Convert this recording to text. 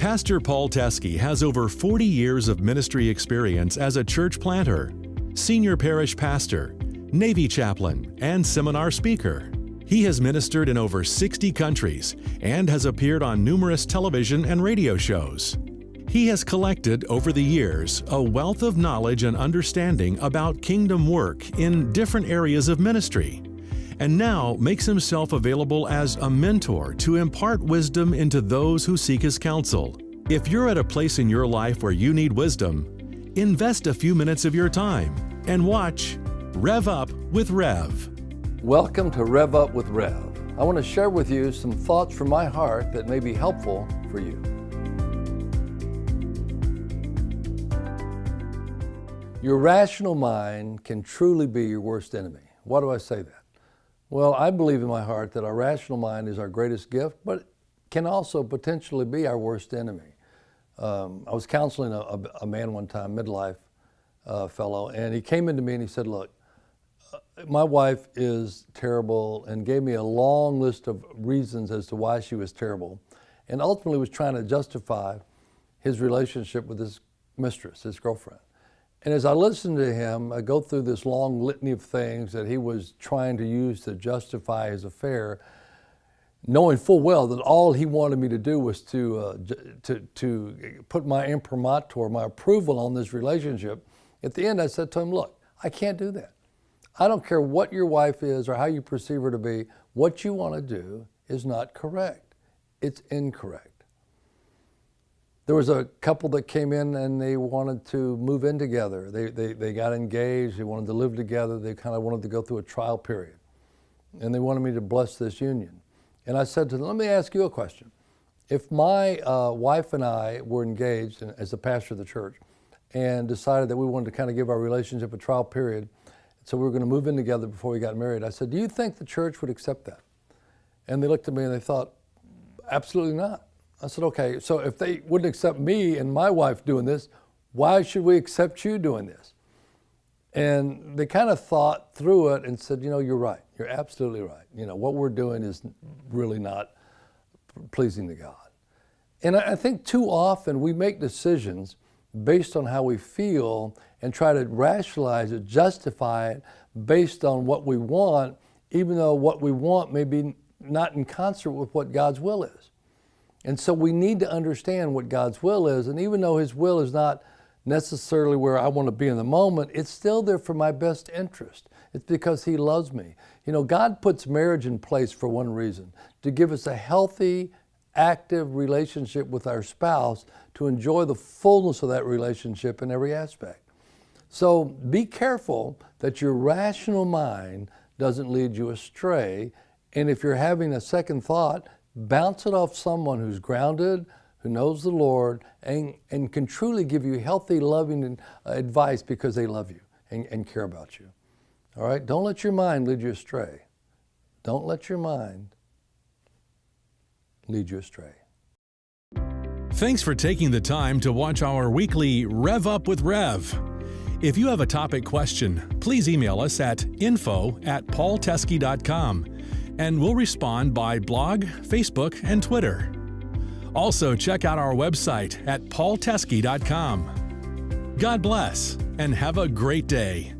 Pastor Paul Teske has over 40 years of ministry experience as a church planter, senior parish pastor, Navy chaplain, and seminar speaker. He has ministered in over 60 countries and has appeared on numerous television and radio shows. He has collected over the years a wealth of knowledge and understanding about kingdom work in different areas of ministry, and now makes himself available as a mentor to impart wisdom into those who seek his counsel. If you're at a place in your life where you need wisdom, invest a few minutes of your time and watch Rev Up with Rev. Welcome to Rev Up with Rev. I want to share with you some thoughts from my heart that may be helpful for you. Your rational mind can truly be your worst enemy. Why do I say that? Well, I believe in my heart that our rational mind is our greatest gift, but it can also potentially be our worst enemy. I was counseling a man one time, midlife fellow, and he came into me and he said, look, my wife is terrible, and gave me a long list of reasons as to why she was terrible, and ultimately was trying to justify his relationship with his mistress, his girlfriend. And as I listened to him, I go through this long litany of things that he was trying to use to justify his affair, knowing full well that all he wanted me to do was to put my imprimatur, my approval on this relationship. At the end, I said to him, look, I can't do that. I don't care what your wife is or how you perceive her to be. What you want to do is not correct. It's incorrect. There was a couple that came in and they wanted to move in together. They got engaged, they wanted to live together, they kind of wanted to go through a trial period. And they wanted me to bless this union. And I said to them, let me ask you a question. If my wife and I were engaged as a pastor of the church and decided that we wanted to kind of give our relationship a trial period, so we were going to move in together before we got married, I said, do you think the church would accept that? And they looked at me and they thought, absolutely not. I said, okay, so if they wouldn't accept me and my wife doing this, why should we accept you doing this? And they kind of thought through it and said, you know, you're right. You're absolutely right. You know, what we're doing is really not pleasing to God. And I think too often we make decisions based on how we feel and try to rationalize it, justify it based on what we want, even though what we want may be not in concert with what God's will is. And so we need to understand what God's will is, and even though His will is not necessarily where I want to be in the moment, it's still there for my best interest. It's because He loves me. You know, God puts marriage in place for one reason, to give us a healthy, active relationship with our spouse, to enjoy the fullness of that relationship in every aspect. So be careful that your rational mind doesn't lead you astray, and if you're having a second thought, bounce it off someone who's grounded, who knows the Lord, and can truly give you healthy, loving advice because they love you and care about you. All right? Don't let your mind lead you astray. Don't let your mind lead you astray. Thanks for taking the time to watch our weekly Rev Up with Rev. If you have a topic question, please email us at info@paulteske.com. and we'll respond by blog, Facebook, and Twitter. Also, check out our website at paulteske.com. God bless, and have a great day.